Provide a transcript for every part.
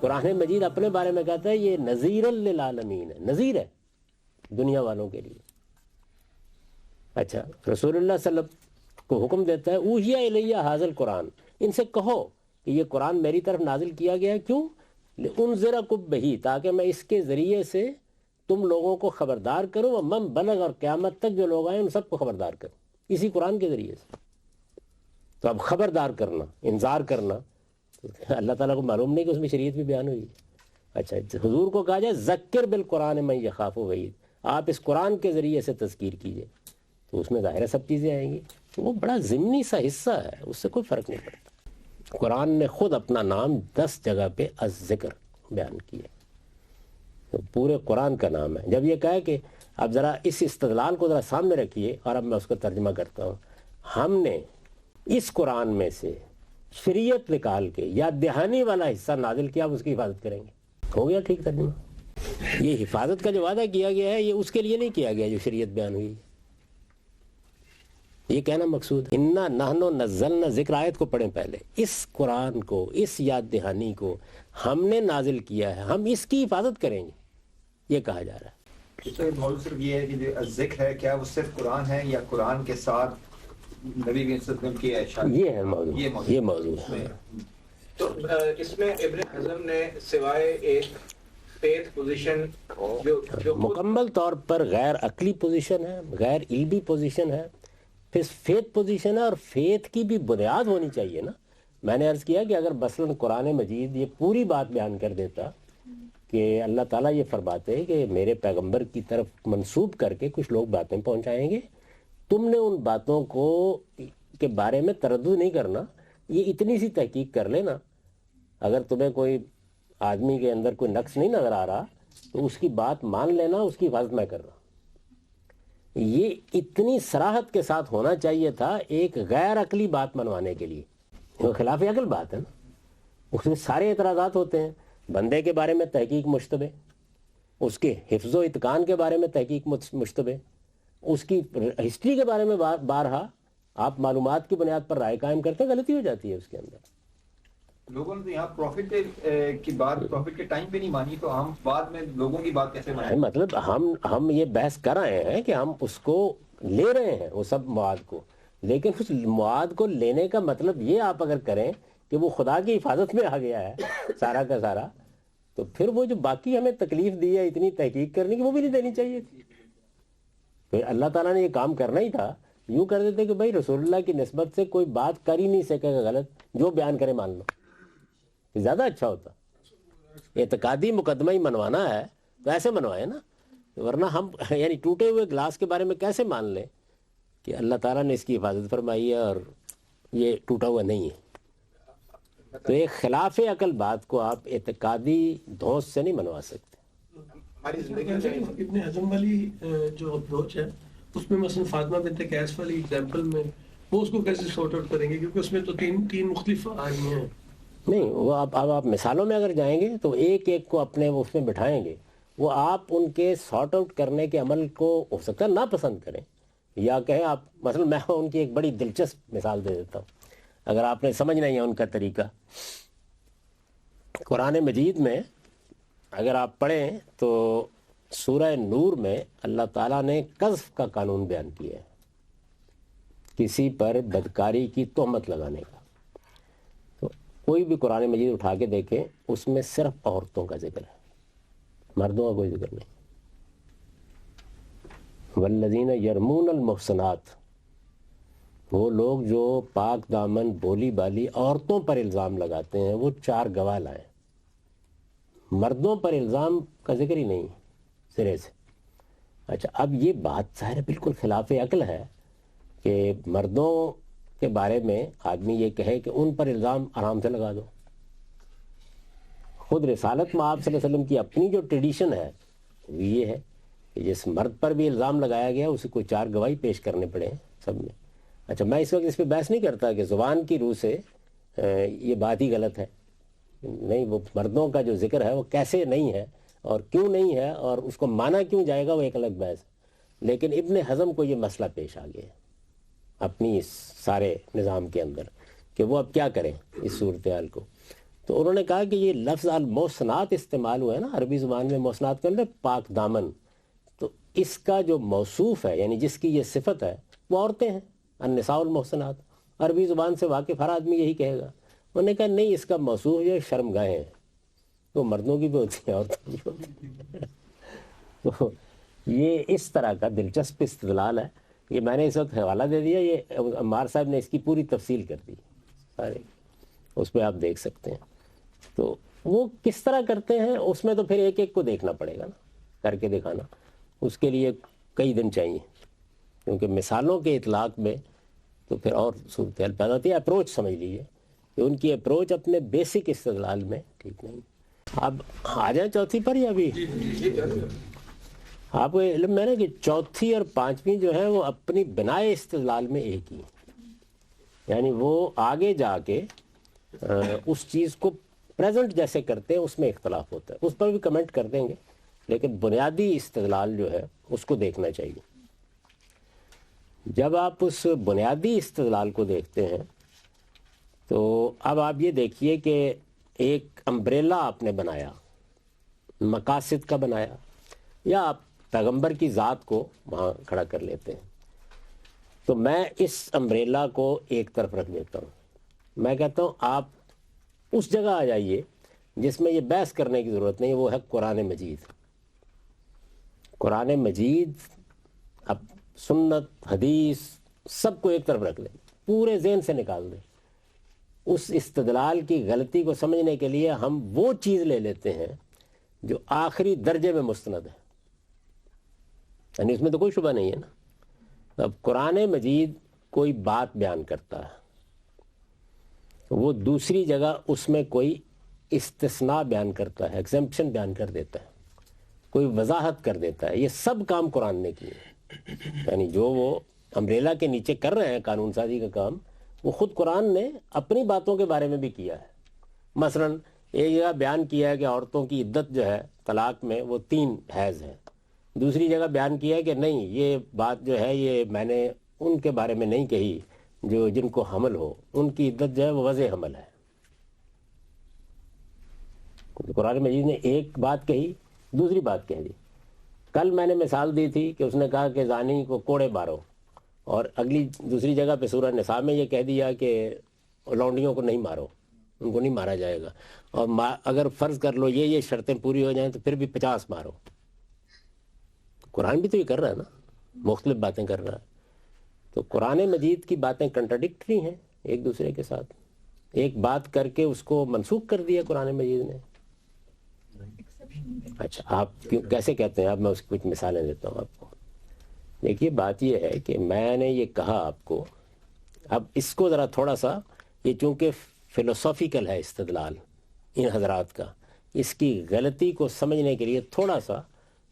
قرآن مجید اپنے بارے میں کہتا ہے یہ نذیر للعالمین ہے، نذیر ہے دنیا والوں کے لیے. اچھا رسول اللہ صلی اللہ علیہ وسلم کو حکم دیتا ہے اوحی الیہ ھذا القرآن، ان سے کہو کہ یہ قرآن میری طرف نازل کیا گیا ہے. کیوں؟ لانذرکم بہ، تاکہ میں اس کے ذریعے سے تم لوگوں کو خبردار کروں، ومن بلغ، اور قیامت تک جو لوگ آئیں ان سب کو خبردار کروں اسی قرآن کے ذریعے سے. تو اب خبردار کرنا، انذار کرنا، اللہ تعالیٰ کو معلوم نہیں کہ اس میں شریعت بھی بیان ہوئی ہے. اچھا حضور کو کہا جائے ذکر بالقرآن من یخاف وعید، آپ اس قرآن کے ذریعے سے تذکیر کیجئے، تو اس میں ظاہر ہے سب چیزیں آئیں گی. تو وہ بڑا ضمنی سا حصہ ہے، اس سے کوئی فرق نہیں پڑتا. قرآن نے خود اپنا نام 10 جگہ پہ الذکر بیان کیا، تو پورے قرآن کا نام ہے. جب یہ کہا کہ اب ذرا اس استدلال کو ذرا سامنے رکھیے اور اب میں اس کا ترجمہ کرتا ہوں. ہم نے اس قرآن میں سے شریعت نکال کے یا دہانی والا حصہ نازل کیا، اب اس کی حفاظت کریں گے. ہو گیا ٹھیک ترجمہ؟ یہ حفاظت کا جو وعدہ کیا گیا ہے یہ اس کے لیے نہیں کیا گیا جو شریعت بیان ہوئی، یہ کہنا مقصود. انا نحن نزلنا ذکر، آیت کو پڑھیں پہلے. اس قرآن کو، اس یاد دہانی کو ہم نے نازل کیا ہے، ہم اس کی حفاظت کریں گے، یہ کہا جا رہا ہے. موضوع صرف یہ ہے کہ جو ذکر ہے کیا وہ صرف قرآن ہے یا قرآن کے ساتھ نبی صلی اللہ علیہ وسلم کی اشارہ؟ یہ ہے موضوع، یہ موضوع ہے. تو اس میں ابن حزم نے سوائے ایک فیتھ پوزیشن جو مکمل طور پر غیر عقلی پوزیشن ہے، غیر علمی پوزیشن ہے، پھر فیتھ پوزیشن ہے، اور فیتھ کی بھی بنیاد ہونی چاہیے نا. میں نے عرض کیا کہ اگر مثلاً قرآن مجید یہ پوری بات بیان کر دیتا کہ اللہ تعالیٰ یہ فرماتے کہ میرے پیغمبر کی طرف منسوب کر کے کچھ لوگ باتیں پہنچائیں گے، تم نے ان باتوں کو کے بارے میں تردد نہیں کرنا، یہ اتنی سی تحقیق کر لینا. اگر تمہیں کوئی آدمی کے اندر کوئی نقص نہیں نظر آ رہا تو اس کی بات مان لینا، اس کی حفاظت میں کرنا. یہ اتنی صراحت کے ساتھ ہونا چاہیے تھا ایک غیر عقلی بات منوانے کے لیے. وہ خلاف عقل بات ہے نا، اس میں سارے اعتراضات ہوتے ہیں. بندے کے بارے میں تحقیق مشتبہ، اس کے حفظ و اتقان کے بارے میں تحقیق مشتبہ، اس کی ہسٹری کے بارے میں بارہا آپ معلومات کی بنیاد پر رائے قائم کرتے ہیں، غلطی ہو جاتی ہے اس کے اندر. لوگوں نے تو یہاں پروفٹ کی بات پروفٹ کے ٹائم پہ نہیں مانی، تو ہم بعد میں لوگوں کی بات کیسے مانیں؟ مطلب ہم یہ بحث کر رہے ہیں کہ ہم اس کو لے رہے ہیں وہ سب مواد کو، لیکن اس مواد کو لینے کا مطلب یہ آپ اگر کریں کہ وہ خدا کی حفاظت میں آ گیا ہے سارا کا سارا، تو پھر وہ جو باقی ہمیں تکلیف دی ہے اتنی تحقیق کرنے کی، وہ بھی نہیں دینی چاہیے تھی. پھر اللہ تعالیٰ نے یہ کام کرنا ہی تھا، یوں کر دیتے کہ بھائی رسول اللہ کی نسبت سے کوئی بات کر ہی نہیں سکے گا غلط، جو بیان کرے مان لو، زیادہ اچھا ہوتا. اعتقادی مقدمہ ہی منوانا ہے تو ایسے منوائے نا، ورنہ ہم یعنی ٹوٹے ہوئے گلاس کے بارے میں کیسے مان لیں کہ اللہ تعالیٰ نے اس کی حفاظت فرمائی ہے اور یہ ٹوٹا ہوا نہیں ہے. تو ایک خلاف عقل بات کو آپ اعتقادی دھوس سے نہیں منوا سکتے. ابن حزم والی جو اپروچ ہے اس میں مثلا فاطمہ بنت قیس والی ایگزامپل میں وہ اس کو کیسے سارٹ آؤٹ کریں گے، کیونکہ اس میں تو تین مختلف آ رہی ہیں. نہیں وہ اب آپ مثالوں میں اگر جائیں گے تو ایک ایک کو اپنے اس میں بٹھائیں گے، وہ آپ ان کے سارٹ آؤٹ کرنے کے عمل کو ہو سکتا ہے ناپسند کریں، یا کہیں آپ مثلا میں ان کی ایک بڑی دلچسپ مثال دے دیتا ہوں اگر آپ نے سمجھنا ہی ہے ان کا طریقہ. قرآن مجید میں اگر آپ پڑھیں تو سورہ نور میں اللہ تعالیٰ نے قذف کا قانون بیان کیا ہے، کسی پر بدکاری کی تہمت لگانے کا. تو کوئی بھی قرآن مجید اٹھا کے دیکھیں اس میں صرف عورتوں کا ذکر ہے، مردوں کا کوئی ذکر نہیں. والذین یرمون المحصنات، وہ لوگ جو پاک دامن بولی بالی عورتوں پر الزام لگاتے ہیں وہ 4 گواہ لائیں. مردوں پر الزام کا ذکر ہی نہیں سرے سے. اچھا اب یہ بات ظاہر بالکل خلاف عقل ہے کہ مردوں کے بارے میں آدمی یہ کہے کہ ان پر الزام آرام سے لگا دو. خود رسالت میں آپ صلی اللہ علیہ وسلم کی اپنی جو ٹریڈیشن ہے وہ یہ ہے کہ جس مرد پر بھی الزام لگایا گیا اسے کوئی 4 گواہی پیش کرنے پڑے ہیں سب میں. اچھا میں اس وقت اس پہ بحث نہیں کرتا کہ زبان کی روح سے یہ بات ہی غلط ہے، نہیں، وہ مردوں کا جو ذکر ہے وہ کیسے نہیں ہے اور کیوں نہیں ہے اور اس کو مانا کیوں جائے گا وہ ایک الگ بحث ہے. لیکن ابن حزم کو یہ مسئلہ پیش آ گیا اپنی اس سارے نظام کے اندر کہ وہ اب کیا کریں اس صورتحال کو. تو انہوں نے کہا کہ یہ لفظ المحسنات استعمال ہوا ہے نا عربی زبان میں، محسنات کا مطلب پاک دامن، تو اس کا جو موصوف ہے یعنی جس کی یہ صفت ہے وہ عورتیں ہیں، النساء المحسنات. عربی زبان سے واقف ہر آدمی یہی کہے گا. انہوں نے کہا نہیں، اس کا موصوف جو ہے شرمگاہیں ہیں، تو مردوں کی بھی ہوتی ہیں عورتوں کی ہوتی ہیں. تو یہ اس طرح کا دلچسپ استدلال ہے. یہ میں نے اس وقت حوالہ دے دیا، یہ عمار صاحب نے اس کی پوری تفصیل کر دی سارے، اس پہ آپ دیکھ سکتے ہیں. تو وہ کس طرح کرتے ہیں اس میں تو پھر ایک ایک کو دیکھنا پڑے گا نا، کر کے دکھانا، اس کے لیے کئی دن چاہیے، کیونکہ مثالوں کے اطلاق میں تو پھر اور صورتحال پیدا ہوتی ہے. اپروچ سمجھ لیجیے کہ ان کی اپروچ اپنے بیسک استدلال میں ٹھیک نہیں. اب آ جائیں چوتھی پر یا ابھی؟ آپ کو علم ہے نا کہ چوتھی اور پانچویں جو ہے وہ اپنی بنائے استدلال میں ایک ہی، یعنی وہ آگے جا کے اس چیز کو پریزنٹ جیسے کرتے ہیں اس میں اختلاف ہوتا ہے. اس پر بھی کمنٹ کر دیں گے، لیکن بنیادی استدلال جو ہے اس کو دیکھنا چاہیے. جب آپ اس بنیادی استدلال کو دیکھتے ہیں تو اب آپ یہ دیکھیے کہ ایک امبریلا آپ نے بنایا، مقاصد کا بنایا، یا آپ پیغمبر کی ذات کو وہاں کھڑا کر لیتے ہیں. تو میں اس امبریلا کو ایک طرف رکھ دیتا ہوں. میں کہتا ہوں آپ اس جگہ آ جائیے جس میں یہ بحث کرنے کی ضرورت نہیں، وہ ہے قرآن مجید. قرآن مجید، اب سنت، حدیث، سب کو ایک طرف رکھ لیں، پورے ذہن سے نکال دیں. اس استدلال کی غلطی کو سمجھنے کے لیے ہم وہ چیز لے لیتے ہیں جو آخری درجے میں مستند ہے، یعنی اس میں تو کوئی شبہ نہیں ہے نا. اب قرآن مجید کوئی بات بیان کرتا ہے، وہ دوسری جگہ اس میں کوئی استثناء بیان کرتا ہے، ایگزمپشن بیان کر دیتا ہے، کوئی وضاحت کر دیتا ہے. یہ سب کام قرآن نے کیے، یعنی جو وہ امبریلا کے نیچے کر رہے ہیں قانون سازی کا کام، وہ خود قرآن نے اپنی باتوں کے بارے میں بھی کیا ہے. مثلا ایک جگہ بیان کیا ہے کہ عورتوں کی عدت جو ہے طلاق میں وہ 3 حیض ہے، دوسری جگہ بیان کیا ہے کہ نہیں، یہ بات جو ہے یہ میں نے ان کے بارے میں نہیں کہی جو جن کو حمل ہو، ان کی عدت جو ہے وہ وضع حمل ہے. قرآن مجید نے ایک بات کہی، دوسری بات کہہ دی. کل میں نے مثال دی تھی کہ اس نے کہا کہ زانی کو کوڑے مارو، اور اگلی دوسری جگہ پہ سورہ نساء میں یہ کہہ دیا کہ لونڈیوں کو نہیں مارو، ان کو نہیں مارا جائے گا، اور اگر فرض کر لو یہ شرطیں پوری ہو جائیں تو پھر بھی 50 مارو. قرآن بھی تو یہ کر رہا ہے نا، مختلف باتیں کر رہا ہے. تو قرآن مجید کی باتیں کنٹراڈکٹری ہیں ایک دوسرے کے ساتھ. ایک بات کر کے اس کو منسوخ کر دیا قرآن مجید نے. اچھا آپ کیسے کہتے ہیں؟ اب میں اس کی کچھ مثالیں دیتا ہوں آپ کو. دیکھیے بات یہ ہے کہ میں نے یہ کہا آپ کو، اب اس کو ذرا تھوڑا سا، یہ چونکہ فلسافیکل ہے استدلال ان حضرات کا، اس کی غلطی کو سمجھنے کے لیے تھوڑا سا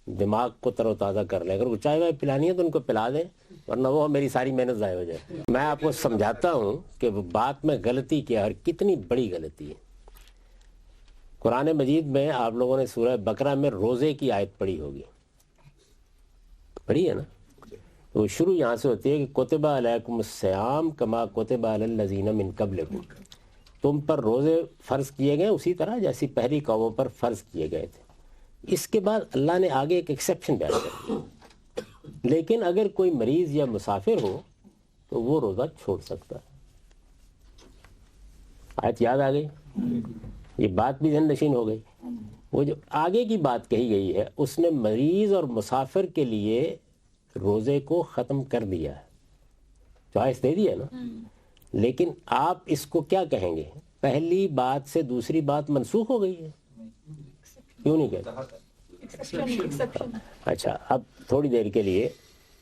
دماغ کو تر و تازہ کر لیں. اگر وہ چائے وائے پلانی ہے تو ان کو پلا دیں، ورنہ وہ میری ساری محنت ضائع ہو جائے. میں آپ کو سمجھاتا ہوں کہ بات میں غلطی کیا ہے اور کتنی بڑی غلطی ہے. قرآن مجید میں آپ لوگوں نے سورہ بقرہ میں روزے کی آیت پڑھی ہوگی، پڑھی ہے نا؟ تو شروع یہاں سے ہوتی ہے کہ کتب علیکم الصیام کما کتب علی الذین من قبلکم، تم پر روزے فرض کیے گئے اسی طرح جیسی پہلی قوموں پر فرض کیے گئے تھے. اس کے بعد اللہ نے آگے ایک ایکسیپشن بیان کر دیا، لیکن اگر کوئی مریض یا مسافر ہو تو وہ روزہ چھوڑ سکتا ہے. آیت یاد آ گئی؟ یہ بات بھی ذہن نشین ہو گئی. وہ جو آگے کی بات کہی گئی ہے اس نے مریض اور مسافر کے لیے روزے کو ختم کر دیا ہے، چوائس دے دیا نا. لیکن آپ اس کو کیا کہیں گے؟ پہلی بات سے دوسری بات منسوخ ہو گئی ہے، کیوں نہیں کہتے؟ اچھا اب تھوڑی دیر کے لیے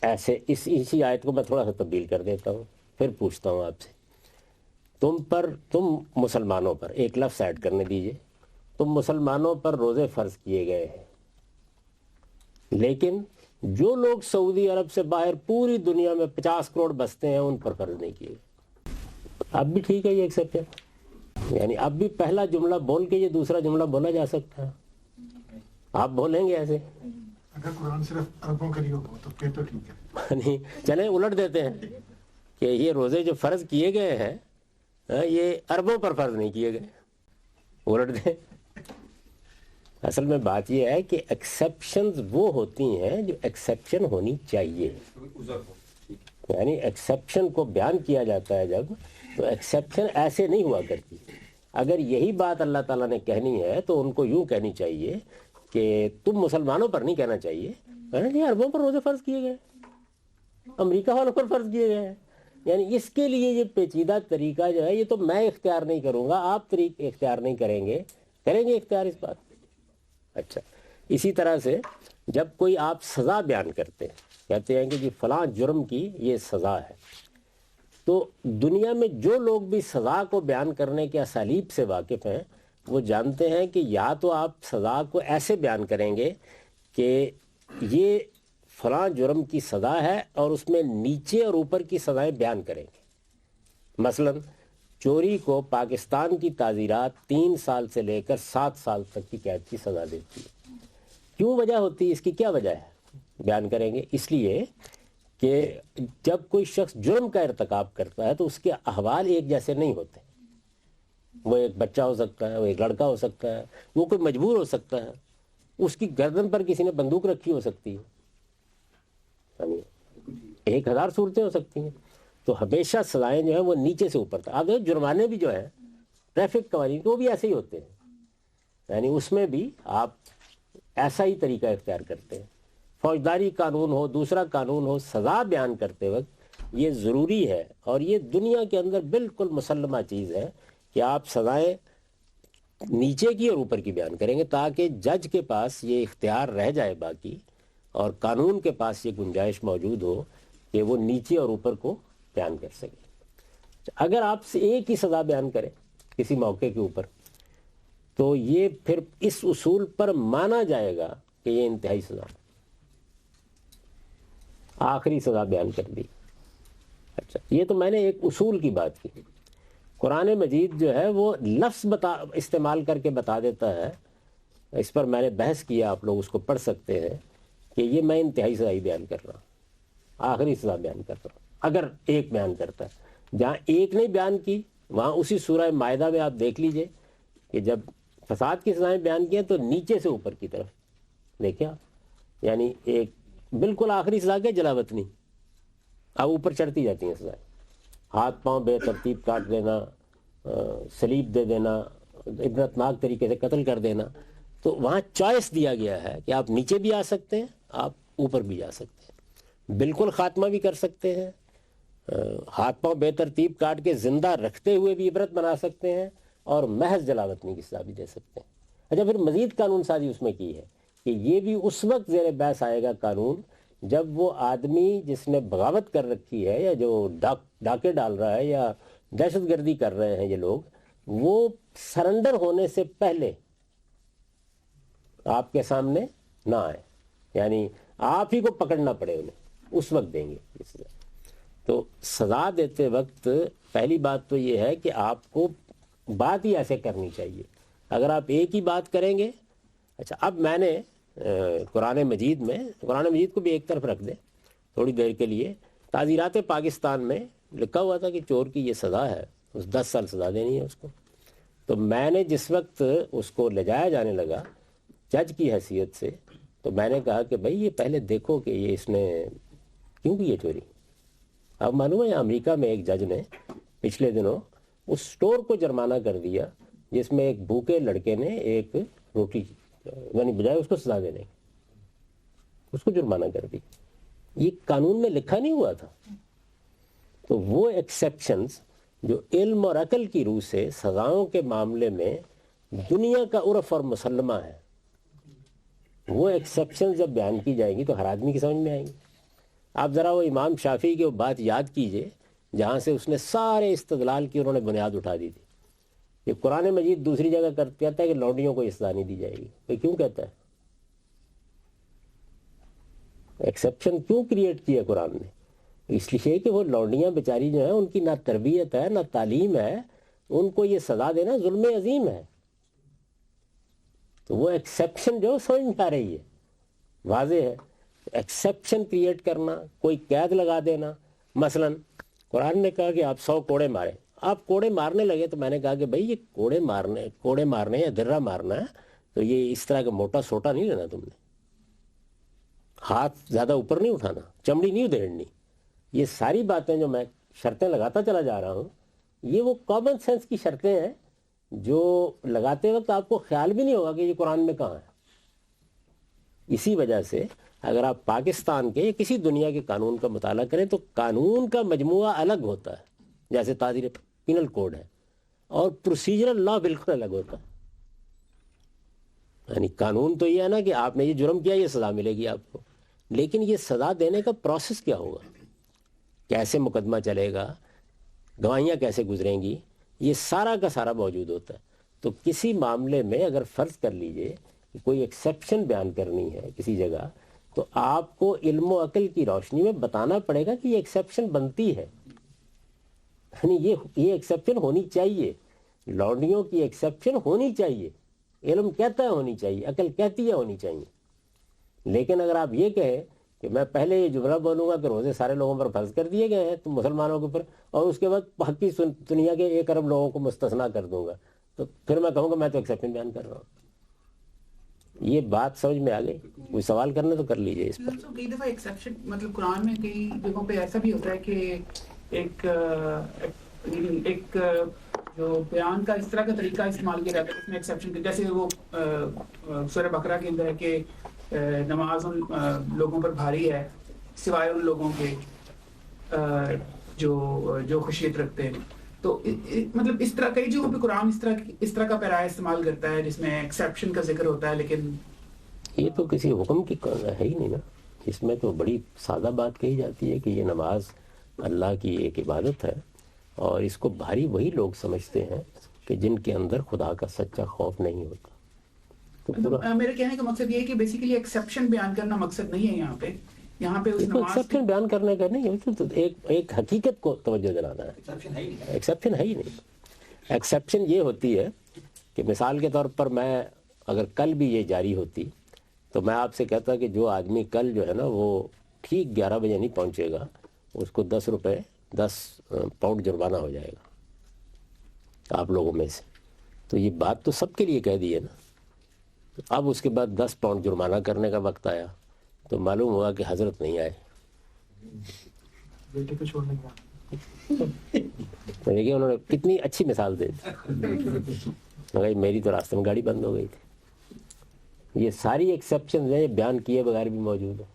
ایسے اسی آیت کو میں تھوڑا سا تبدیل کر دیتا ہوں، پھر پوچھتا ہوں آپ سے. تم مسلمانوں پر ایک لفظ ایڈ کرنے دیجئے، تم مسلمانوں پر روزے فرض کیے گئے ہیں، لیکن جو لوگ سعودی عرب سے باہر پوری دنیا میں 50 کروڑ بستے ہیں ان پر فرض نہیں کیے گئے. اب بھی ٹھیک ہے یہ ایکسیپشن، یعنی اب بھی پہلا جملہ بول کے یہ دوسرا جملہ بولا جا سکتا ہے. آپ بولیں گے ایسے؟ اگر قرآن صرف عربوں کے لیے ہو تو پھر تو ٹھیک ہے. نہیں چلیں الٹ دیتے ہیں کہ یہ روزے جو فرض کیے گئے ہیں یہ عربوں پر فرض نہیں کیے گئے. الٹ دیں. اصل میں بات یہ ہے کہ ایکسیپشنز وہ ہوتی ہیں جو ایکسیپشن ہونی چاہیے. یعنی ایکسیپشن کو بیان کیا جاتا ہے جب, تو ایکسیپشن ایسے نہیں ہوا کرتی. اگر یہی بات اللہ تعالیٰ نے کہنی ہے تو ان کو یوں کہنی چاہیے کہ تم مسلمانوں پر نہیں کہنا چاہیے, یہ عربوں پر روزے فرض کیے گئے, امریکہ والوں پر فرض کیے گئے ہیں. یعنی اس کے لیے یہ پیچیدہ طریقہ جو ہے یہ تو میں اختیار نہیں کروں گا, آپ طریقہ اختیار نہیں کریں گے اختیار اس بات. اچھا, اسی طرح سے جب کوئی آپ سزا بیان کرتے ہیں, کہتے ہیں کہ جی فلاں جرم کی یہ سزا ہے, تو دنیا میں جو لوگ بھی سزا کو بیان کرنے کے اسالیب سے واقف ہیں وہ جانتے ہیں کہ یا تو آپ سزا کو ایسے بیان کریں گے کہ یہ فلاں جرم کی سزا ہے اور اس میں نیچے اور اوپر کی سزائیں بیان کریں گے. مثلا چوری کو پاکستان کی تعزیرات 3 سال سے لے کر 7 سال تک کی قید کی سزا دیتی ہے. کیوں وجہ ہوتی ہے, اس کی کیا وجہ ہے, بیان کریں گے. اس لیے کہ جب کوئی شخص جرم کا ارتکاب کرتا ہے تو اس کے احوال ایک جیسے نہیں ہوتے. وہ ایک بچہ ہو سکتا ہے, وہ ایک لڑکا ہو سکتا ہے, وہ کوئی مجبور ہو سکتا ہے, اس کی گردن پر کسی نے بندوق رکھی ہو سکتی ہے, 1000 صورتیں ہو سکتی ہیں. تو ہمیشہ سزائیں جو ہیں وہ نیچے سے اوپر تک. اگر جرمانے بھی جو ہیں ٹریفک قوانین وہ بھی ایسے ہی ہوتے ہیں, یعنی اس میں بھی آپ ایسا ہی طریقہ اختیار کرتے ہیں. فوجداری قانون ہو, دوسرا قانون ہو, سزا بیان کرتے وقت یہ ضروری ہے اور یہ دنیا کے اندر بالکل مسلمہ چیز ہے کہ آپ سزائیں نیچے کی اور اوپر کی بیان کریں گے تاکہ جج کے پاس یہ اختیار رہ جائے باقی, اور قانون کے پاس یہ گنجائش موجود ہو کہ وہ نیچے اور اوپر کو بیان کر سکے. اگر آپ سے ایک ہی سزا بیان کریں کسی موقع کے اوپر تو یہ پھر اس اصول پر مانا جائے گا کہ یہ انتہائی سزا, آخری سزا بیان کر دی. اچھا, یہ تو میں نے ایک اصول کی بات کی. قرآن مجید جو ہے وہ لفظ استعمال کر کے بتا دیتا ہے, اس پر میں نے بحث کیا, آپ لوگ اس کو پڑھ سکتے ہیں, کہ یہ میں انتہائی سزا ہی بیان کر رہا ہوں, آخری سزا بیان کر رہا ہوں. اگر ایک بیان کرتا ہے, جہاں ایک نہیں بیان کی وہاں اسی سورہ مائدہ میں آپ دیکھ لیجئے کہ جب فساد کی سزائیں بیان کی ہیں تو نیچے سے اوپر کی طرف دیکھیں آپ, یعنی ایک بالکل آخری سزا کے جلاوطنی, اب اوپر چڑھتی جاتی ہیں سزائیں, ہاتھ پاؤں بے ترتیب کاٹ دینا, سلیب دے دینا, عبرتناک طریقے سے قتل کر دینا. تو وہاں چوائس دیا گیا ہے کہ آپ نیچے بھی آ سکتے ہیں, آپ اوپر بھی جا سکتے ہیں, بالکل خاتمہ بھی کر سکتے ہیں, ہاتھ پاؤں بے ترتیب کاٹ کے زندہ رکھتے ہوئے بھی عبرت بنا سکتے ہیں, اور محض جلاوطنی کی سزا بھی دے سکتے ہیں. اچھا, پھر مزید قانون سازی اس میں کی ہے کہ یہ بھی اس وقت زیر بحث آئے گا قانون جب وہ آدمی جس نے بغاوت کر رکھی ہے یا جو ڈاکے ڈال رہا ہے یا دہشت گردی کر رہے ہیں یہ لوگ, وہ سرنڈر ہونے سے پہلے آپ کے سامنے نہ آئے, یعنی آپ ہی کو پکڑنا پڑے انہیں, اس وقت دیں گے سزا. تو سزا دیتے وقت پہلی بات تو یہ ہے کہ آپ کو بات ہی ایسے کرنی چاہیے. اگر آپ ایک ہی بات کریں گے. اچھا, اب میں نے قرآن مجید کو بھی ایک طرف رکھ دیں تھوڑی دیر کے لیے. تعزیرات پاکستان میں لکھا ہوا تھا کہ چور کی یہ سزا ہے, اس 10 سال سزا دینی ہے اس کو. تو میں نے جس وقت اس کو لے جایا جانے لگا جج کی حیثیت سے, تو میں نے کہا کہ بھائی یہ پہلے دیکھو کہ یہ اس نے کیوں کی یہ چوری. اب معلوم ہے امریکہ میں ایک جج نے پچھلے دنوں اس سٹور کو جرمانہ کر دیا جس میں ایک بھوکے لڑکے نے ایک روٹی, یعنی بجائے اس کو سزا دینے اس کو جرمانہ کر دی. یہ قانون میں لکھا نہیں ہوا تھا. تو وہ ایکسیپشنز جو علم اور عقل کی روح سے سزاؤں کے معاملے میں دنیا کا عرف اور مسلمہ ہے, وہ ایکسیپشن جب بیان کی جائیں گی تو ہر آدمی کی سمجھ میں آئیں گی. آپ ذرا وہ امام شافعی کی وہ بات یاد کیجئے جہاں سے اس نے سارے استدلال کی انہوں نے بنیاد اٹھا دی تھی. یہ قرآن مجید دوسری جگہ کہتا ہے کہ لونڈیوں کو سزا نہیں دی جائے گی. وہ کیوں کہتا ہے؟ ایکسیپشن کیوں کریٹ کیا قرآن نے؟ اس لیے کہ وہ لونڈیاں بیچاری جو ہیں ان کی نہ تربیت ہے نہ تعلیم ہے, ان کو یہ سزا دینا ظلم عظیم ہے. تو وہ ایکسیپشن جو سمجھ میں آ رہی ہے, واضح ہے. ایکسیپشن کریٹ کرنا, کوئی قید لگا دینا. مثلا قرآن نے کہا کہ آپ 100 کوڑے ماریں, آپ کوڑے مارنے لگے تو میں نے کہا کہ بھائی یہ کوڑے مارنے یا درہ مارنا ہے تو یہ اس طرح کا موٹا سوٹا نہیں لینا، تم نے ہاتھ زیادہ اوپر نہیں اٹھانا، چمڑی نہیں ادھیڑنی. یہ ساری باتیں جو میں شرطیں لگاتا چلا جا رہا ہوں یہ وہ کامن سینس کی شرطیں ہیں جو لگاتے وقت آپ کو خیال بھی نہیں ہوگا کہ یہ قرآن میں کہاں ہے. اسی وجہ سے اگر آپ پاکستان کے یا کسی دنیا کے قانون کا مطالعہ کریں تو قانون کا مجموعہ الگ ہوتا ہے، جیسے تعزیر پینل کوڈ ہے، اور پروسیجرل لا بالکل الگ ہوتا ہے. یعنی قانون تو یہ ہے نا کہ آپ نے یہ جرم کیا یہ سزا ملے گی آپ کو، لیکن یہ سزا دینے کا پروسیس کیا ہوگا، کیسے مقدمہ چلے گا، گواہیاں کیسے گزریں گی، یہ سارا کا سارا موجود ہوتا ہے. تو کسی معاملے میں اگر فرض کر لیجئے کہ کوئی ایکسیپشن بیان کرنی ہے کسی جگہ تو آپ کو علم و عقل کی روشنی میں بتانا پڑے گا کہ یہ ایکسیپشن بنتی ہے، یعنی یہ ایکسیپشن ہونی چاہیے، لونڈیوں کی ایکسیپشن ہونی چاہیے، علم کہتا ہے ہونی چاہیے، عقل کہتی ہے ہونی چاہیے. لیکن اگر آپ یہ کہیں کہ میں پہلے یہ جملہ بولوں گا کہ روزے سارے لوگوں پر فرض کر دیے گئے ہیں تو مسلمانوں کے اوپر، اور اس کے بعد باقی دنیا کے 1 ارب لوگوں کو مستثنا کر دوں گا، تو پھر میں کہوں گا میں تو ایکسیپشن بیان کر رہا ہوں. یہ بات سمجھ میں آ گئی؟ کوئی سوال کرنا تو کر لیجئے اس پر. کئی دفعہ ایکسیپشن مطلب قرآن میں کئی جگہوں پہ ایسا بھی ہوتا ہے کہ ایک جو بیان کا اس طرح کا طریقہ استعمال کیا جاتا ہے اس میں ایکسیپشن، جیسے وہ سورہ بقرہ کے اندر ہے کہ نماز ان لوگوں پر بھاری ہے سوائے ان لوگوں کے جو خشیت رکھتے ہیں. تو مطلب اس طرح کئی جگہوں پہ قرآن اس طرح کا پیرا استعمال کرتا ہے جس میں ایکسیپشن کا ذکر ہوتا ہے، لیکن یہ تو کسی حکم کی ہے ہی نہیں نا. اس میں تو بڑی سادہ بات کہی جاتی ہے کہ یہ نماز اللہ کی ایک عبادت ہے اور اس کو بھاری وہی لوگ سمجھتے ہیں کہ جن کے اندر خدا کا سچا خوف نہیں ہوتا. تو میرے کہنے کا مقصد یہ ہے کہ بیسیکلی ایکسیپشن بیان کرنا مقصد نہیں ہے یہاں پہ اس نماز ایکسیپشن بیان کرنے کا نہیں ہے، ایک حقیقت کو توجہ دلانا ہے. ایکسیپشن ہے ہی نہیں. ایکسیپشن یہ ہوتی ہے کہ مثال کے طور پر میں اگر کل بھی یہ جاری ہوتی تو میں آپ سے کہتا کہ جو آدمی کل جو ہے نا وہ ٹھیک 11 بجے نہیں پہنچے گا اس کو 10 پاؤنڈ جرمانہ ہو جائے گا آپ لوگوں میں سے. تو یہ بات تو سب کے لیے کہہ دی ہے نا. اب اس کے بعد 10 پاؤنڈ جرمانہ کرنے کا وقت آیا تو معلوم ہوا کہ حضرت نہیں آئے. بیٹے کو چھوڑنے کا دیکھیے انہوں نے کتنی اچھی مثال دے دی. میری تو راستے میں گاڑی بند ہو گئی تھی. یہ ساری ایکسیپشن ہیں بیان کیے بغیر بھی موجود ہیں.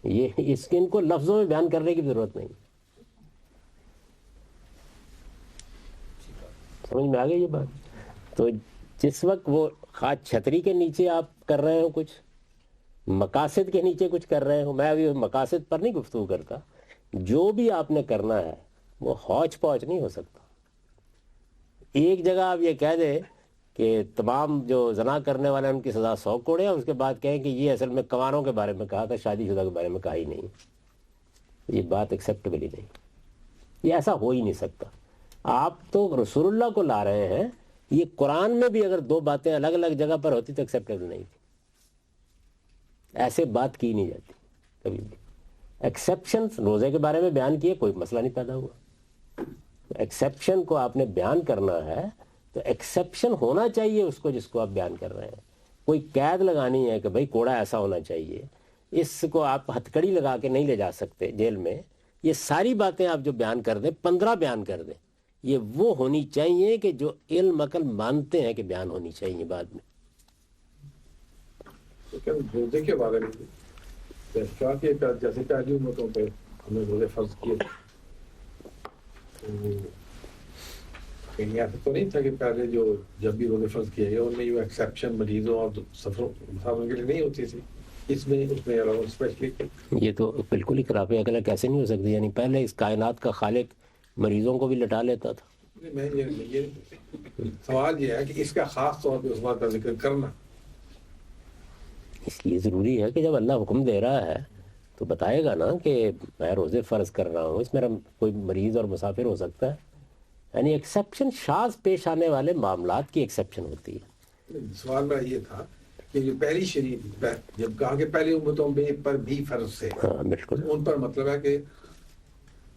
یہ ان کو لفظوں میں بیان کرنے کی ضرورت نہیں. سمجھ میں آ گئی یہ بات؟ تو جس وقت وہ خاص چھتری کے نیچے آپ کر رہے ہو کچھ، مقاصد کے نیچے کچھ کر رہے ہو، میں ابھی مقاصد پر نہیں گفتگو کرتا، جو بھی آپ نے کرنا ہے وہ ہوچ پوچ نہیں ہو سکتا. ایک جگہ آپ یہ کہہ دیں کہ تمام جو زنا کرنے والے ان کی سزا 100 کوڑے ہیں، اس کے بعد کہیں کہ یہ اصل میں کنواروں کے بارے میں کہا تھا، شادی شدہ کے بارے میں کہا ہی نہیں. یہ بات ایکسیپٹیبل ہی نہیں. یہ ایسا ہو ہی نہیں سکتا. آپ تو رسول اللہ کو لا رہے ہیں. یہ قرآن میں بھی اگر 2 باتیں الگ الگ جگہ پر ہوتی تو ایکسیپٹیبل نہیں تھی. ایسے بات کی نہیں جاتی کبھی بھی. ایکسیپشن روزے کے بارے میں بیان کیے کوئی مسئلہ نہیں پیدا ہوا. ایکسیپشن کو آپ نے بیان کرنا ہے تو ایکسیپشن ہونا چاہیے اس کو جس کو آپ بیان کر رہے ہیں. کوئی قید لگانی ہے کہ بھائی کوڑا ایسا ہونا چاہیے، اس کو آپ ہتھکڑی لگا کے نہیں لے جا سکتے جیل میں. یہ ساری باتیں آپ جو بیان کر دیں، 15 بیان کر دیں، یہ وہ ہونی چاہیے کہ جو علم عقل مانتے ہیں کہ بیان ہونی چاہیے بعد میں. روزے کے بارے میں جیسے پہلی امتوں پہ ہم نے روزے فرض کیے کہیں ایسا تو نہیں تھا کہ پہلے جو جب بھی روزے فرض کیے گئے ان میں یہ ایکسیپشن مریضوں اور سفروں مسافروں کے لیے نہیں ہوتی تھی. اس میں اسپیشلی یہ تو بالکل ہی خلاف عقل ہے. کیسے نہیں ہو سکتی؟ یعنی پہلے اس کائنات کا خالق مریضوں کو بھی لٹا لیتا تھا. میں یہ سوال یہ ہے کہ اس کا خاص طور پہ اس بات کا ذکر کرنا اس لیے ضروری ہے کہ جب اللہ حکم دے رہا ہے تو بتائے گا نا کہ میں روزے فرض کر رہا ہوں، اس میرا کوئی مریض اور مسافر ہو سکتا ہے. یعنی ایکسیپشن شاذ پیش آنے والے معاملات کی ایکسیپشن ہوتی ہے. سوال میرا یہ تھا کہ جو پہلی شریعت جب کہا کہ پہلی امتوں پر بھی فرض سے، ہاں بالکل ان پر مطلب ہے کہ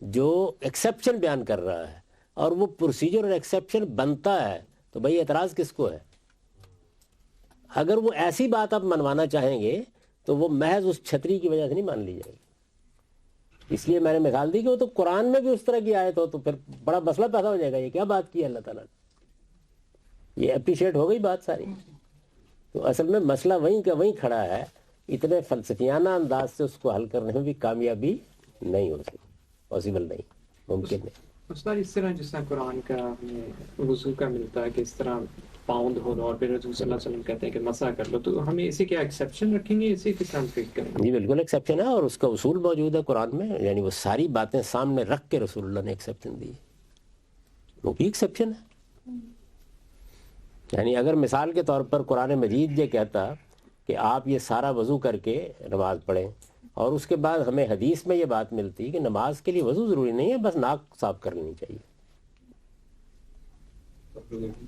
جو ایکسیپشن بیان کر رہا ہے اور وہ پروسیجر اور ایکسیپشن بنتا ہے تو بھائی اعتراض کس کو ہے؟ اگر وہ ایسی بات آپ منوانا چاہیں گے تو وہ محض اس چھتری کی وجہ سے نہیں مان لی جائے گی. اس لیے میں نے مثال دی کہ وہ تو قرآن میں بھی اس طرح کی آیت ہو تو پھر بڑا مسئلہ پیدا ہو جائے گا. یہ کیا بات کی اللہ تعالیٰ نے؟ یہ اپریشیٹ ہو گئی بات ساری. تو اصل میں مسئلہ وہیں کا وہیں کھڑا ہے. اتنے فلسفیانہ انداز سے اس کو حل کرنے میں بھی کامیابی نہیں ہو سکتی، پاسبل نہیں، ممکن نہیں. استاد اس طرح جس طرح قرآن کا ہمیں وضو کا ملتا ہے کہ اس طرح پاؤنڈ ہونا اور پھر رسول صلی اللہ علیہ وسلم کہتے ہیں کہ مسح کر لو، تو ہمیں اسے کیا ایکسیپشن رکھیں گے، اسے کس طرح ٹریٹ کریں گے؟ جی بالکل ایکسیپشن ہے، اور اس کا اصول موجود ہے قرآن میں. یعنی وہ ساری باتیں سامنے رکھ کے رسول اللہ نے ایکسیپشن دی، وہ بھی ایکسیپشن ہے. یعنی اگر مثال کے طور پر قرآن مجید یہ کہتا کہ آپ یہ سارا وضو کر کے نماز پڑھیں، اور اس کے بعد ہمیں حدیث میں یہ بات ملتی کہ نماز کے لیے وضو ضروری نہیں ہے، بس ناک صاف کر لینی چاہیے،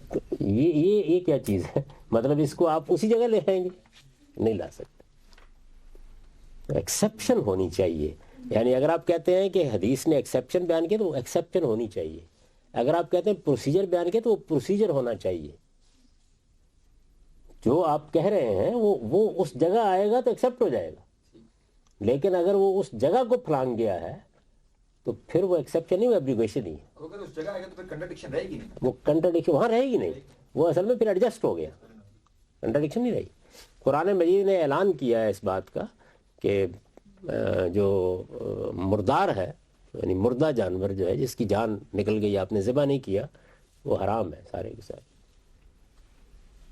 تو یہ کیا چیز ہے؟ مطلب اس کو آپ اسی جگہ لے آئیں گے؟ نہیں لا سکتے. ایکسیپشن ہونی چاہیے. یعنی اگر آپ کہتے ہیں کہ حدیث نے ایکسیپشن بیان کیا تو وہ ایکسیپشن ہونی چاہیے. اگر آپ کہتے ہیں پروسیجر بیان کیا تو وہ پروسیجر ہونا چاہیے. جو آپ کہہ رہے ہیں وہ اس جگہ آئے گا تو ایکسیپٹ ہو جائے گا. لیکن اگر وہ اس جگہ کو پھلانگ گیا ہے تو پھر وہ ایکسیپشن نہیں، وہ ایبریگیشن ہی ہے. اگر اس جگہ آئے گا تو پھر کنٹرڈکشن رہے گی نہیں. وہ کنٹرڈکشن وہاں رہے گی نہیں، وہ اصل میں پھر ایڈجسٹ ہو گیا، کنٹرڈکشن نہیں رہی. قرآن مجید نے اعلان کیا ہے اس بات کا کہ جو مردار ہے، یعنی مردہ جانور جو ہے جس کی جان نکل گئی، آپ نے ذبح نہیں کیا، وہ حرام ہے سارے کے سارے.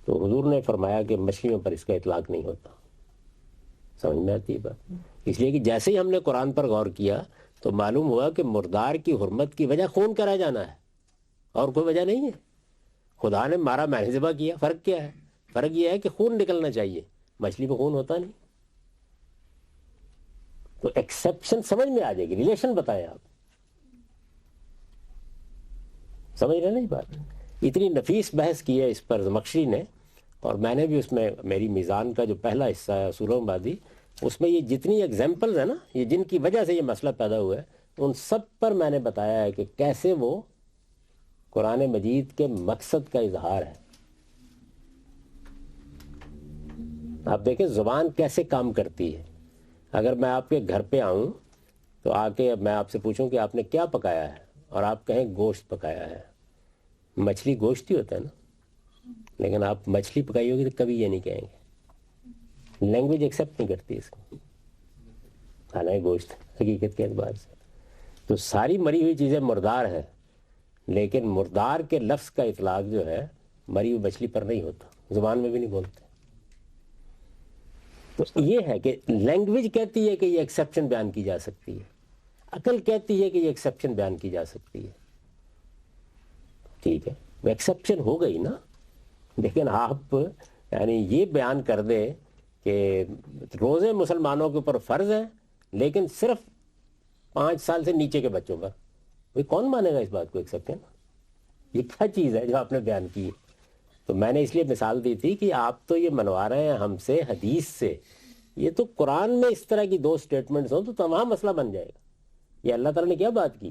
تو حضور نے فرمایا کہ مچھلیوں پر اس کا اطلاق نہیں ہوتا. سمجھ میں آتی ہے بات؟ اس لیے کہ جیسے ہی ہم نے قرآن پر غور کیا تو معلوم ہوا کہ مردار کی حرمت کی وجہ خون کرا جانا ہے، اور کوئی وجہ نہیں ہے. خدا نے مارا، میں نے ذبح کیا، فرق کیا ہے؟ فرق یہ ہے کہ خون نکلنا چاہیے، مچھلی پہ خون ہوتا نہیں. تو ایکسیپشن سمجھ میں آ جائے گی. ریلیشن بتائیں آپ، سمجھ رہے نا یہ بات؟ اتنی نفیس بحث کی ہے اس پر زمخشری نے، اور میں نے بھی اس میں میری میزان کا جو پہلا حصہ ہے اصولوں بادی، اس میں یہ جتنی ایگزامپلز ہیں نا، یہ جن کی وجہ سے یہ مسئلہ پیدا ہوا ہے، ان سب پر میں نے بتایا ہے کہ کیسے وہ قرآن مجید کے مقصد کا اظہار ہے. آپ دیکھیں زبان کیسے کام کرتی ہے. اگر میں آپ کے گھر پہ آؤں تو آ کے میں آپ سے پوچھوں کہ آپ نے کیا پکایا ہے، اور آپ کہیں گوشت پکایا ہے. مچھلی گوشت ہی ہوتا ہے نا، لیکن آپ مچھلی پکائی ہوگی تو کبھی یہ نہیں کہیں گے. لینگویج ایکسیپٹ نہیں کرتی اس کو، حالانکہ گوشت حقیقت کے اعتبار سے. تو ساری مری ہوئی چیزیں مردار ہیں، لیکن مردار کے لفظ کا اطلاق جو ہے مری ہوئی مچھلی پر نہیں ہوتا، زبان میں بھی نہیں بولتے. تو یہ ہے کہ لینگویج کہتی ہے کہ یہ ایکسیپشن بیان کی جا سکتی ہے، عقل کہتی ہے کہ یہ ایکسیپشن بیان کی جا سکتی ہے. ٹھیک ہے، وہ ایکسیپشن ہو گئی نا. لیکن آپ یعنی یہ بیان کر دیں کہ روزے مسلمانوں کے اوپر فرض ہیں لیکن صرف 5 سال سے نیچے کے بچوں پر، وہ کون مانے گا اس بات کو ایکسیپشن؟ یہ کیا چیز ہے جو آپ نے بیان کی؟ تو میں نے اس لیے مثال دی تھی کہ آپ تو یہ منوا رہے ہیں ہم سے حدیث سے، یہ تو قرآن میں اس طرح کی 2 سٹیٹمنٹس ہوں تو تمام مسئلہ بن جائے گا. یہ اللہ تعالیٰ نے کیا بات کی؟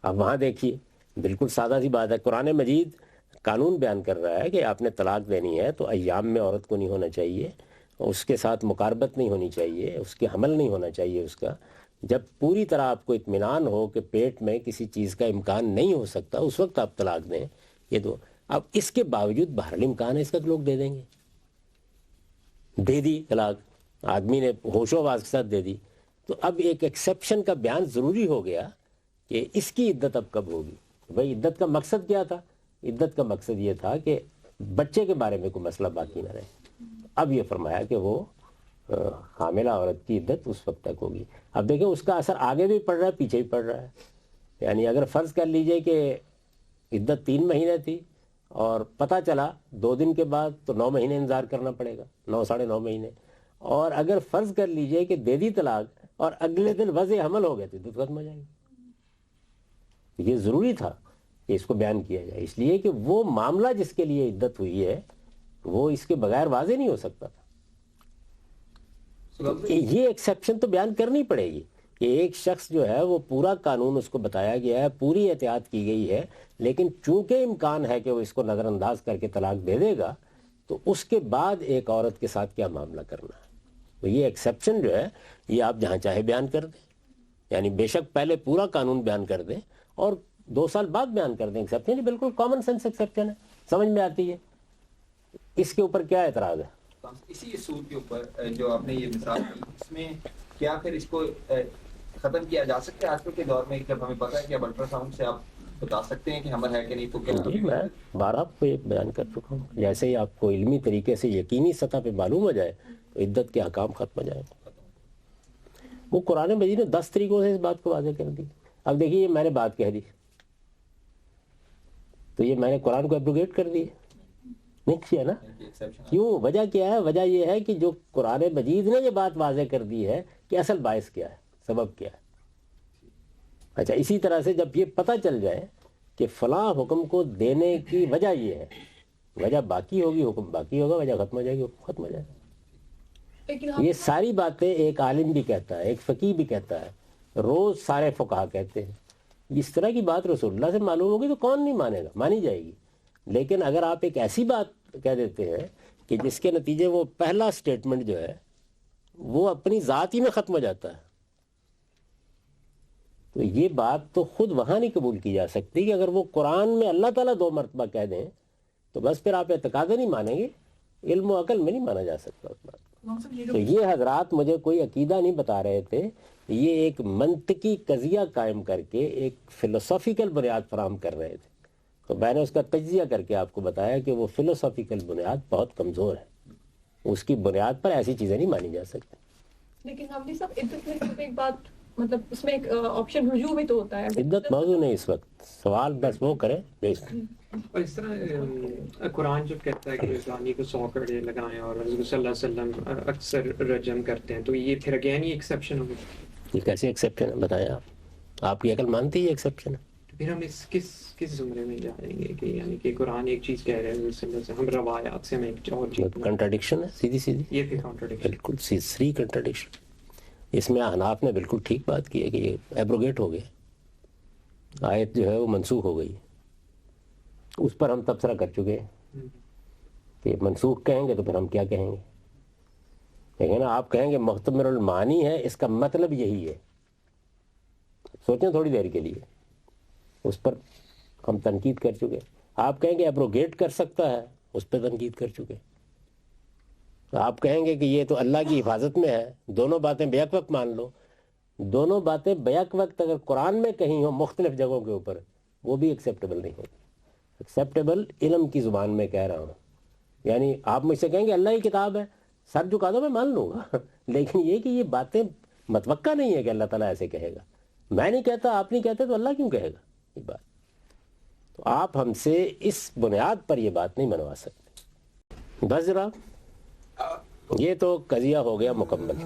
آپ وہاں دیکھیے، بالکل سادہ سی بات ہے. قرآن مجید قانون بیان کر رہا ہے کہ آپ نے طلاق دینی ہے تو ایام میں عورت کو نہیں ہونا چاہیے، اس کے ساتھ مقاربت نہیں ہونی چاہیے، اس کے حمل نہیں ہونا چاہیے اس کا. جب پوری طرح آپ کو اطمینان ہو کہ پیٹ میں کسی چیز کا امکان نہیں ہو سکتا، اس وقت آپ طلاق دیں. یہ تو اب اس کے باوجود بہرحال امکان ہے اس کا لوگ دے دیں گے. دے دی طلاق، آدمی نے ہوش و آواز کے ساتھ دے دی، تو اب ایک ایکسیپشن کا بیان ضروری ہو گیا کہ اس کی عدت اب کب ہوگی. بھائی عدت کا مقصد کیا تھا؟ عدت کا مقصد یہ تھا کہ بچے کے بارے میں کوئی مسئلہ باقی نہ رہے. اب یہ فرمایا کہ وہ حاملہ عورت کی عدت اس وقت تک ہوگی. اب دیکھیں اس کا اثر آگے بھی پڑ رہا ہے، پیچھے بھی پڑ رہا ہے. یعنی اگر فرض کر لیجئے کہ عدت 3 مہینے تھی اور پتہ چلا 2 دن کے بعد، تو 9 مہینے انتظار کرنا پڑے گا، 9 ساڑھے 9 مہینے. اور اگر فرض کر لیجئے کہ دے دی طلاق اور اگلے دن وضع حمل ہو گئے تو عدت ختم ہو جائے گی. یہ ضروری تھا کہ اس کو بیان کیا جائے، اس لیے کہ وہ معاملہ جس کے لیے عدت ہوئی ہے وہ اس کے بغیر واضح نہیں ہو سکتا تھا. یہ ایکسیپشن تو بیان کرنی پڑے گی. کہ ایک شخص جو ہے وہ پورا قانون اس کو بتایا گیا ہے, پوری احتیاط کی گئی ہے, لیکن چونکہ امکان ہے کہ وہ اس کو نظر انداز کر کے طلاق دے دے گا, تو اس کے بعد ایک عورت کے ساتھ کیا معاملہ کرنا ہے. تو یہ ایکسیپشن جو ہے یہ آپ جہاں چاہے بیان کر دیں, یعنی بے شک پہلے پورا قانون بیان کر دیں اور 2 سال بعد بیان کر دیں ایکسیپشن. بالکل کامن سینس ایکسیپشن ہے, سمجھ میں آتی ہے. اس کے اوپر کیا اعتراض ہے؟ اسی اصول کے اوپر جو آپ نے یہ مثال دی, اس میں کیا پھر اس کو ختم کیا جا سکتا ہے آج کل کے دور میں, جب ہمیں پتہ ہے کہ اب الٹرا ساؤنڈ سے آپ بتا سکتے ہیں کہ حمل ہے کہ نہیں, تو کیا جی میں بار آپ کو یہ بیان کر چکا ہوں, جیسے ہی آپ کو علمی طریقے سے یقینی سطح پہ معلوم ہو جائے تو عدت کے احکام ختم ہو جائے. وہ قرآن مجید نے 10 طریقوں سے اس بات کو واضح کر دی. اب دیکھیے یہ میں نے بات کہہ دی تو یہ میں نے قرآن کو ایبروگیٹ کر دی, نہیں کیا نا. کیوں؟ وجہ کیا ہے؟ وجہ یہ ہے کہ جو قرآن مجید نے یہ بات واضح کر دی ہے کہ اصل باعث کیا ہے, سبب کیا ہے. اچھا, اسی طرح سے جب یہ پتہ چل جائے کہ فلاں حکم کو دینے کی وجہ یہ ہے, وجہ باقی ہوگی حکم باقی ہوگا, وجہ ختم ہو جائے گی حکم ختم ہو جائے گا. یہ ساری باتیں ایک عالم بھی کہتا ہے, ایک فقیہ بھی کہتا ہے, روز سارے فقہا کہتے ہیں. اس طرح کی بات رسول اللہ سے معلوم ہوگی تو کون نہیں مانے گا, مانی جائے گی. لیکن اگر آپ ایک ایسی بات کہہ دیتے ہیں کہ جس کے نتیجے وہ پہلا سٹیٹمنٹ جو ہے وہ اپنی ذات ہی میں ختم ہو جاتا ہے, تو یہ بات تو خود وہاں نہیں قبول کی جا سکتی کہ اگر وہ قرآن میں اللہ تعالیٰ 2 مرتبہ کہہ دیں تو بس پھر آپ اعتقاد نہیں مانیں گے, علم و عقل میں نہیں مانا جا سکتا اس بات. تو یہ حضرات مجھے کوئی عقیدہ نہیں بتا رہے تھے, یہ ایک منطقی قضیہ قائم کر کے ایک فلسافیکل بنیاد فراہم کر رہے تھے. تو میں نے اس کا تجزیہ کر کے آپ کو بتایا کہ وہ فلسافیکل بنیاد بہت کمزور ہے, اس کی بنیاد پر ایسی چیزیں نہیں مانی جا سکتی. لیکن ہم نے سب عدت میں ایک بات, مطلب اس میں ایک آپشن رجوع بھی تو ہوتا ہے. عدت موضوع نہیں اس وقت, سوال بس وہ کریں. اور اس طرح قرآن جب کہتا ہے کہ زانی کو 100 کڑے لگائیں اور رسول صلی اللہ علیہ وسلم اکثر رجم کرتے ہیں, تو یہ پھر اگین ہی ایکسیپشن ہوگی. یہ کیسے ایکسیپشن ہے بتائیں آپ کی عقل مانتی ہے ایکسیپشن ہے؟ پھر ہم اس کس زمرے میں جائیں گے کہ یعنی کہ قرآن ایک چیز کہہ رہے ہیں رسول اللہ سے, ہم روایات سے ہم ایک اور چیز. کنٹراڈکشن ہے سیدھی. یہ پھر کنٹراڈکشن, بالکل سری کنٹراڈکشن. اس میں احناف نے بالکل ٹھیک بات کی ہے کہ یہ ایبروگیٹ ہو گیا, آیت جو ہے وہ منسوخ ہو گئی. اس پر ہم تبصرہ کر چکے ہیں کہ منسوخ کہیں گے تو پھر ہم کیا کہیں گے. لیکن آپ کہیں گے محتمل المعانی ہے, اس کا مطلب یہی ہے. سوچیں تھوڑی دیر کے لیے, اس پر ہم تنقید کر چکے. آپ کہیں گے ایبروگیٹ کر سکتا ہے, اس پہ تنقید کر چکے. آپ کہیں گے کہ یہ تو اللہ کی حفاظت میں ہے, دونوں باتیں بیک وقت مان لو. دونوں باتیں بیک وقت اگر قرآن میں کہیں ہوں مختلف جگہوں کے اوپر, وہ بھی ایکسیپٹیبل نہیں ہوگی. ایکسیپٹیبل علم کی زبان میں کہہ رہا ہوں. یعنی آپ مجھ سے کہیں گے اللہ کی کتاب ہے, سر جھکا دو میں مان لوں گا, لیکن یہ کہ یہ باتیں متوقع نہیں ہے کہ اللہ تعالیٰ ایسے کہے گا. میں نہیں کہتا, آپ نہیں کہتے, تو اللہ کیوں کہے گا یہ بات؟ تو آپ ہم سے اس بنیاد پر یہ بات نہیں منوا سکتے. بس جناب, یہ تو قضیہ ہو گیا مکمل.